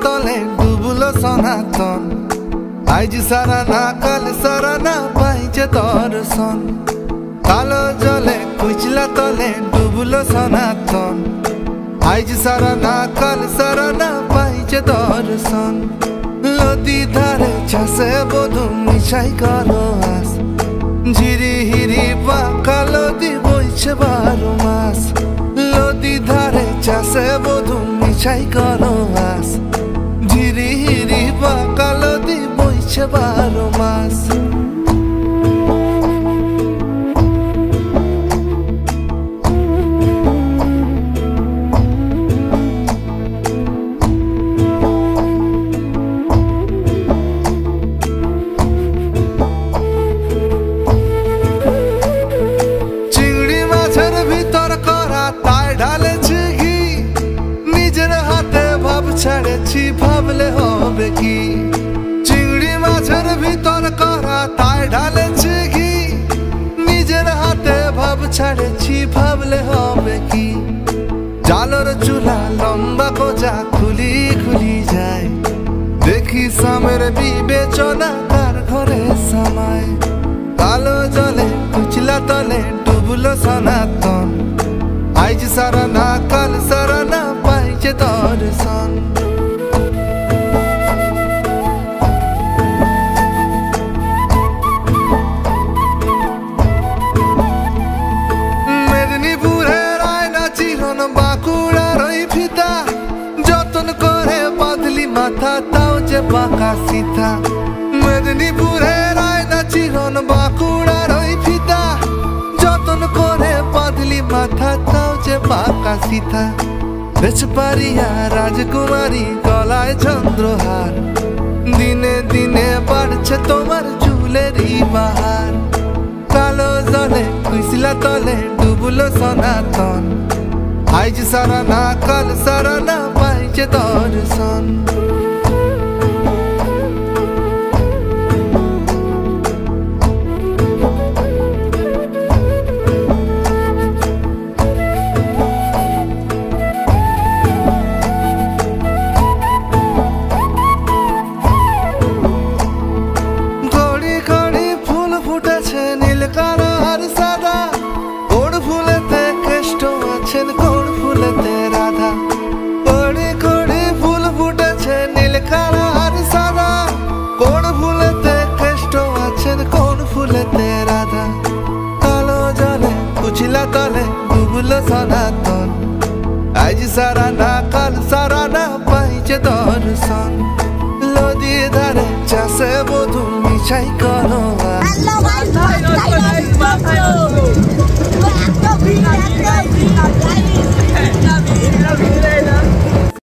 তলে ডুবলো সনাতন। আজ সারা না কাল সারা না পাইছে দর্শন। কালো জলে কুচলা তলে ডুবলো সনাতন। আজ সারা না কাল সারা না পাইছে দর্শন। নদী ধারে চাষে বধু মিশাই করো আস। ঝিরি হিরি বাঁকা নদী বইছে 12 মাস। নদী ধারে চাষে বধু মিশাই করো আস। ঝিরি হিরি বাঁকা নদী বইছে 12 মাস। ছাড়েছি ভাবলে হবে কি? চিংড়ি মাছের ভিতর করা তাই ঢালেছি ঘি। নিজের হাতে ভাব ছাড়েছি ভাবলে হবে কি? জালর চুলা লম্বা কোজা খুলি খুলি যায়। দেখি সামের বিবেচনা কার ঘরে সামায়। কালো জলে কুচলা তলে ডুবলো সনাতন। আজ সারা না কাল সারা না পাইছে দর্শন। মেদিনীপুরের আয়না চিরন বাঁকুড়ার ওই ফিতা। যতন করে বাঁধলি মাথা তাও যে বাঁকা সিথা। মেদিনীপুরের আয়না চিরন বাঁকুড়ার ওই ফিতা। যতন করে বাঁধলি মাথা তাও যে বাঁকা সিথা। বেচপারিয়া রাজকুমারী গলায় চন্দ্রহার। দিনে দিনে বাড়ছে তোমার চুলেরই বাহার। কালো জলে কুইসলা তলে ডুবলো সনাতন। আজ সারা না কাল সারা না পাইছে দর্শন। কোন ফুলেতে রাধা কড়ি কড়ি ফুল ফুটেছে নীল কালো আর সাদা। কোন ফুলেতে কৃষ্ণ আছেন কোন ফুলেতে রাধা। কালো জলে কুচলা তলে ডুবলো সনাতন। আজ সারা না কাল সারা না পাইছে দর্শন। নদী ধারে চাষে বধু মিশাই করো।